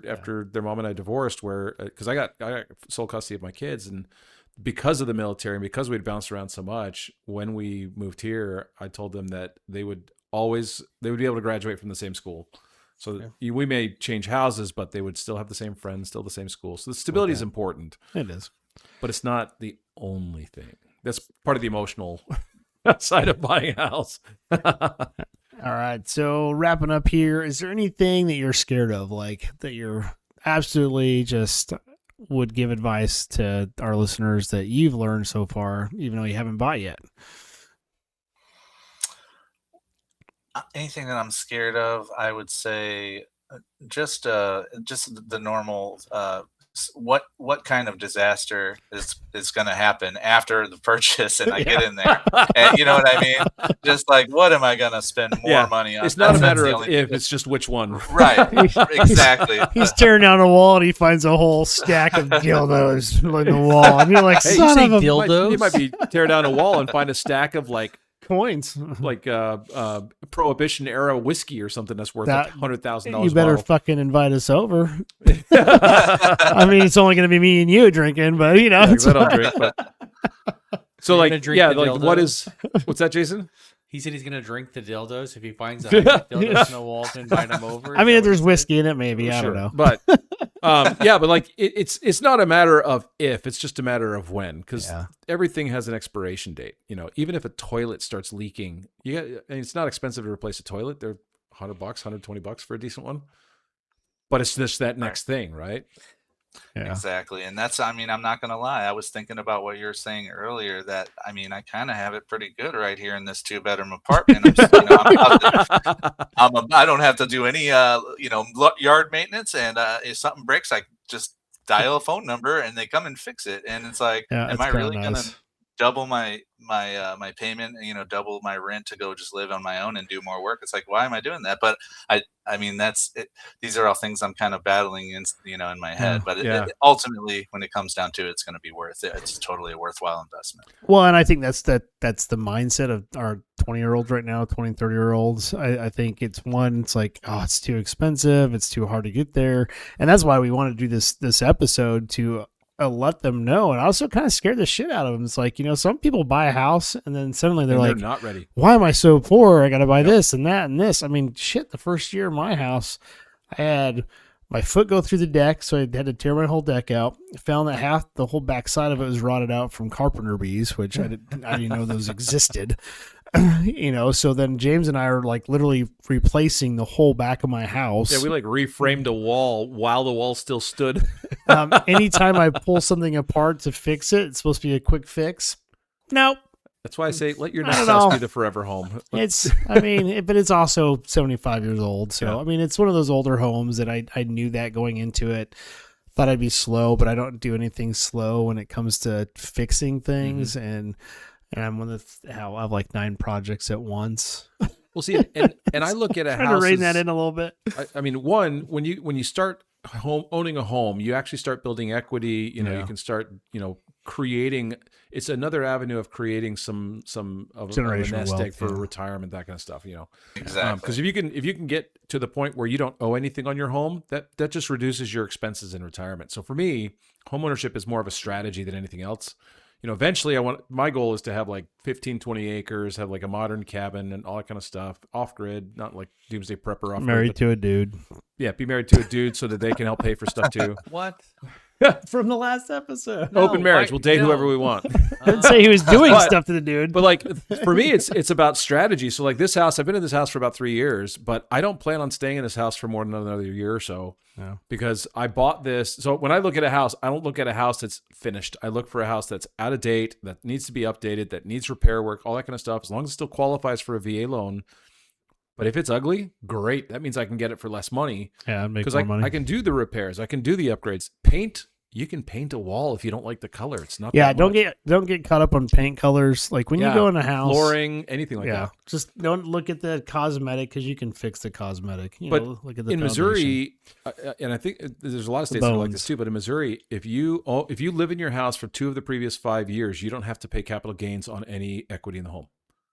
their mom and I divorced, where because I got sole custody of my kids, and because of the military and because we'd bounced around so much, when we moved here, I told them that they would be able to graduate from the same school. So we may change houses, but they would still have the same friends, still the same school. So the stability is important. It is, but it's not the only thing. That's part of the emotional side of buying a house. All right. So wrapping up here, is there anything that you're scared of, like that you're absolutely just would give advice to our listeners that you've learned so far, even though you haven't bought yet? Anything that I'm scared of, I would say just the normal, what kind of disaster is going to happen after the purchase and I get in there, and you know what I mean? Just like, what am I going to spend more money on? It's not a matter of if, it's just which one. Right. Exactly. He's tearing down a wall and he finds a whole stack of dildos on the wall. And you're like, hey, son you of a dildos? You might be tearing down a wall and find a stack of like coins, like Prohibition era whiskey or something that's worth like $100,000. You better fucking invite us over. I mean, it's only going to be me and you drinking, but I don't drink. But so like, what's that, Jason? He said he's going to drink the dildos if he finds a dildos in the wall to invite him over. I mean, if there's whiskey in it, maybe. I don't know. But but like it's not a matter of if, it's just a matter of when, because everything has an expiration date. Even if a toilet starts leaking, and it's not expensive to replace a toilet. They're $100, $120 for a decent one. But it's just that next thing, right? Yeah. Exactly. And that's, I'm not going to lie. I was thinking about what you were saying earlier, that, I kind of have it pretty good right here in this 2-bedroom apartment. I don't have to do any, yard maintenance. And if something breaks, I just dial a phone number and they come and fix it. And it's like, am I really going to double my payment, double my rent to go just live on my own and do more work. It's like, why am I doing that? But I mean, that's it. These are all things I'm kind of battling in my head. But ultimately, when it comes down to it, it's going to be worth it. It's totally a worthwhile investment. Well, and I think that's the mindset of our 20-year-olds right now, 20, 30-year-olds. I think it's like, oh, it's too expensive. It's too hard to get there. And that's why we want to do this episode to let them know. And also kind of scare the shit out of them. It's like, some people buy a house and then suddenly they're like, not ready. Why am I so poor? I got to buy this and that and this. I mean, shit, the first year of my house, I had my foot go through the deck, so I had to tear my whole deck out. I found that the whole back side of it was rotted out from carpenter bees, which I didn't know those existed. So then James and I are like literally replacing the whole back of my house. Yeah, we like reframed a wall while the wall still stood. Anytime I pull something apart to fix it, it's supposed to be a quick fix. Nope. That's why I say let your next house be the forever home. But it's also 75 years old. So, I mean, it's one of those older homes that I knew that going into it. Thought I'd be slow, but I don't do anything slow when it comes to fixing things. Mm-hmm. And I'm one of I have like 9 projects at once. Well, see, and I look at a house. Trying to rein that in a little bit. I mean, when you start owning a home, you actually start building equity. You can start creating. It's another avenue of creating some of a nest egg for retirement, that kind of stuff. Exactly. Because if you can get to the point where you don't owe anything on your home, that just reduces your expenses in retirement. So for me, homeownership is more of a strategy than anything else. Eventually my goal is to have like 15, 20 acres, have like a modern cabin and all that kind of stuff, off grid, not like doomsday prepper. Married to a dude. Yeah, be married to a dude so that they can help pay for stuff too. What? From the last episode. Open marriage. We'll date whoever we want. I didn't say he was doing stuff to the dude. But like for me, it's about strategy. So like this house, I've been in this house for about 3 years, but I don't plan on staying in this house for more than another year or so. Yeah. Because I bought this. So when I look at a house, I don't look at a house that's finished. I look for a house that's out of date, that needs to be updated, that needs repair work, all that kind of stuff. As long as it still qualifies for a VA loan. But if it's ugly, great. That means I can get it for less money. Yeah, I'd make more money. I can do the repairs. I can do the upgrades. Paint. You can paint a wall if you don't like the color. It's not. Yeah, don't get caught up on paint colors. Like when you go in a house, flooring, anything like that. Just don't look at the cosmetic because you can fix the cosmetic. Look at the in Missouri, and I think there's a lot of states that are like this too. But in Missouri, if you live in your house for 2 of the previous 5 years, you don't have to pay capital gains on any equity in the home.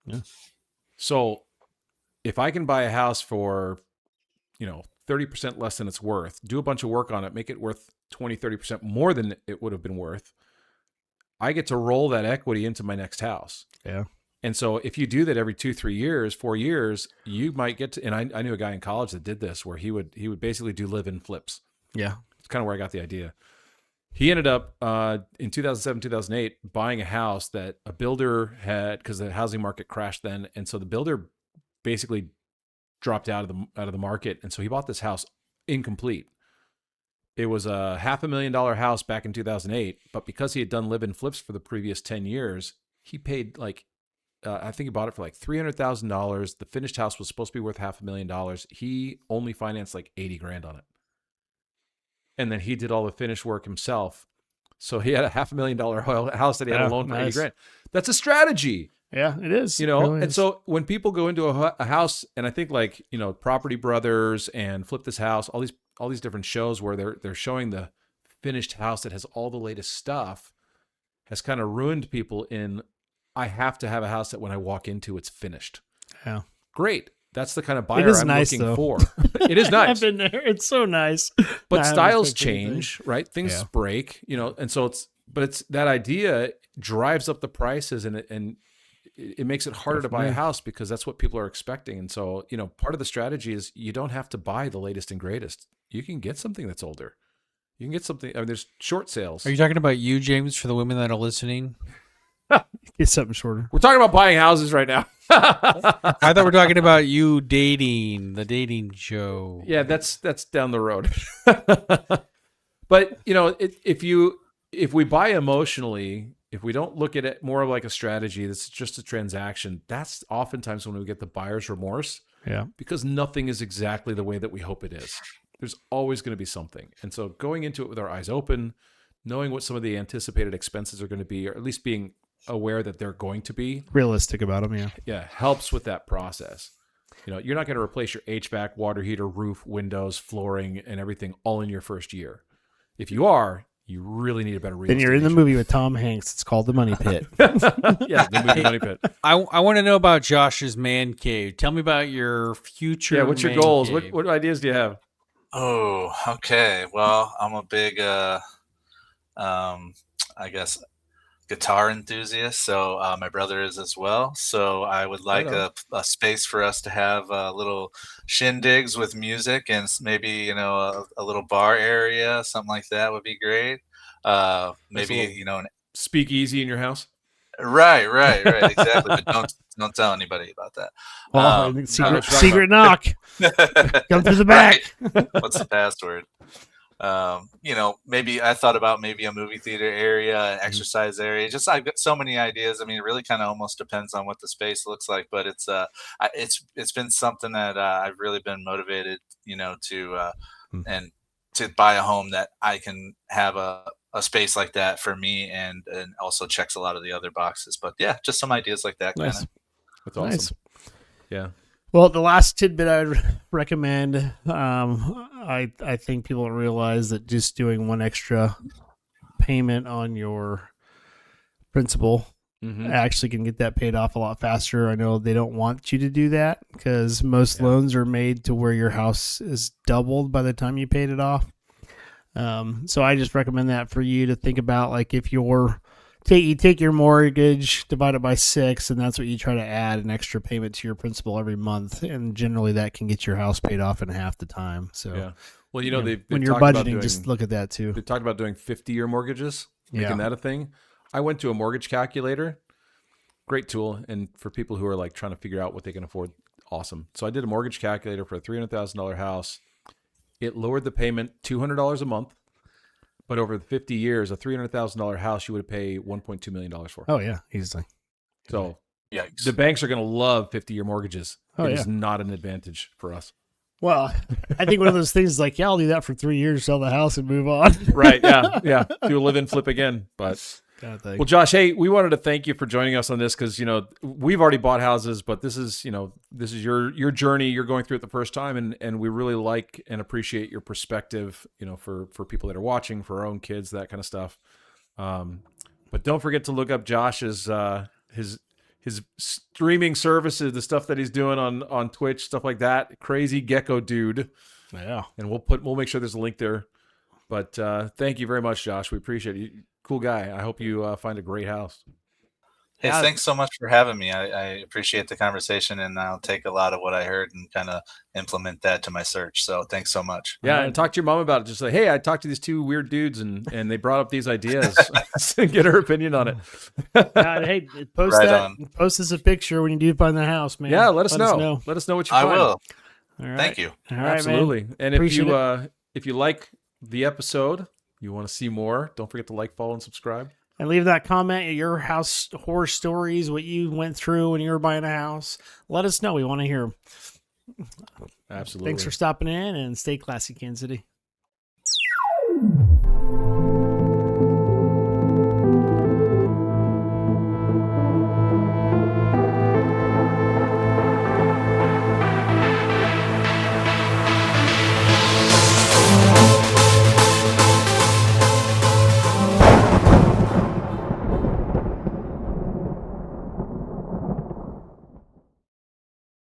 Yeah. So, if I can buy a house for, 30% less than it's worth, do a bunch of work on it, make it worth 20, 30% more than it would have been worth, I get to roll that equity into my next house. Yeah. And so if you do that every 2, 3 years, 4 years, you might get to, and I knew a guy in college that did this where he would basically do live-in flips. Yeah. It's kind of where I got the idea. He ended up in 2007, 2008, buying a house that a builder had, because the housing market crashed then. And so the builder basically dropped out of the market. And so he bought this house incomplete. It was a $500,000 house back in 2008, but because he had done live-in flips for the previous 10 years, he paid like, I think he bought it for like $300,000. The finished house was supposed to be worth $500,000. He only financed like 80 grand on it. And then he did all the finish work himself. So he had a $500,000 house that he had a loan for 80 grand. That's a strategy. Yeah, it is. Really is. So when people go into a house, and I think like, Property Brothers and Flip This House, all these different shows where they're showing the finished house that has all the latest stuff, has kind of ruined people in, I have to have a house that when I walk into, it's finished. Yeah. Great. That's the kind of buyer I'm looking for. It is nice. I've been there. It's so nice. But styles change, right? Things break, and so it's that idea drives up the prices and it makes it harder to buy a house because that's what people are expecting. And so, part of the strategy is you don't have to buy the latest and greatest. You can get something that's older. You can get something. I mean, there's short sales. Are you talking about you, James, for the women that are listening? Get something shorter. We're talking about buying houses right now. I thought we were talking about you dating, the dating show. Yeah, that's down the road. But, if we buy emotionally, if we don't look at it more like a strategy, that's just a transaction, that's oftentimes when we get the buyer's remorse. Yeah. Because nothing is exactly the way that we hope it is. There's always going to be something. And so going into it with our eyes open, knowing what some of the anticipated expenses are going to be, or at least being aware that they're going to be. Realistic about them, yeah. Yeah, helps with that process. You're not going to replace your HVAC, water heater, roof, windows, flooring, and everything all in your first year. If you are, you really need a better real Then estate you're in the agent. movie with Tom Hanks. It's called The Money Pit. Yeah, the movie Money Pit. I want to know about Josh's man cave. Tell me about your future. Yeah, what's your man goals? cave. What ideas do you have? Oh, okay. Well, I'm a big, I guess, guitar enthusiast. So my brother is as well. So I would like a space for us to have little shindigs with music and maybe a little bar area, something like that would be great. Maybe an speakeasy in your house. Right, exactly. But don't tell anybody about that. Well, secret knock. Come through the back. Right. What's the password? Maybe I thought about maybe a movie theater area, an exercise area. Just I've got so many ideas. I mean, it really kind of almost depends on what the space looks like. But it's been something that I've really been motivated, and to buy a home that I can have a space like that for me, and also checks a lot of the other boxes. But yeah, just some ideas like that. Nice. That's awesome. Nice. Yeah. Well, the last tidbit I would recommend, I think people don't realize that just doing one extra payment on your principal actually can get that paid off a lot faster. I know they don't want you to do that because most loans are made to where your house is doubled by the time you paid it off. So I just recommend that for you to think about, like if you take your mortgage, divide it by 6, and that's what you try to add an extra payment to your principal every month. And generally that can get your house paid off in half the time. So, yeah. Well, they've when you're budgeting, just look at that too. They talked about doing 50-year mortgages, making that a thing. I went to a mortgage calculator, great tool. And for people who are like trying to figure out what they can afford, awesome. So I did a mortgage calculator for a $300,000 house. It lowered the payment $200 a month. But over 50 years, a $300,000 house you would pay $1.2 million for. Oh, yeah, easily. So yikes. The banks are going to love 50-year mortgages. Oh, it is not an advantage for us. Well, I think one of those things is like, I'll do that for 3 years, sell the house and move on. Right, yeah. Do a live and flip again. But well, Josh, hey, we wanted to thank you for joining us on this because, we've already bought houses, but this is your journey. You're going through it the first time, and we really like and appreciate your perspective, for people that are watching, for our own kids, that kind of stuff. But don't forget to look up Josh's his streaming services, the stuff that he's doing on Twitch, stuff like that. Crazy Gecko Dude. Yeah. And we'll make sure there's a link there. But thank you very much, Josh. We appreciate it. Cool guy. I hope you find a great house. Hey, thanks so much for having me. I appreciate the conversation, and I'll take a lot of what I heard and kind of implement that to my search. So thanks so much. Yeah, and talk to your mom about it. Just say, hey, I talked to these 2 weird dudes, and they brought up these ideas. Get her opinion on it. Hey, post us a picture when you do find the house, man. Yeah, let us know. Let us know what you find. I will. All right. Thank you. All right, absolutely. Man. And if you like the episode, you want to see more, don't forget to like, follow, and subscribe. And leave that comment at your house horror stories, what you went through when you were buying a house. Let us know. We want to hear them. Absolutely. Thanks for stopping in, and stay classy, Kansas City.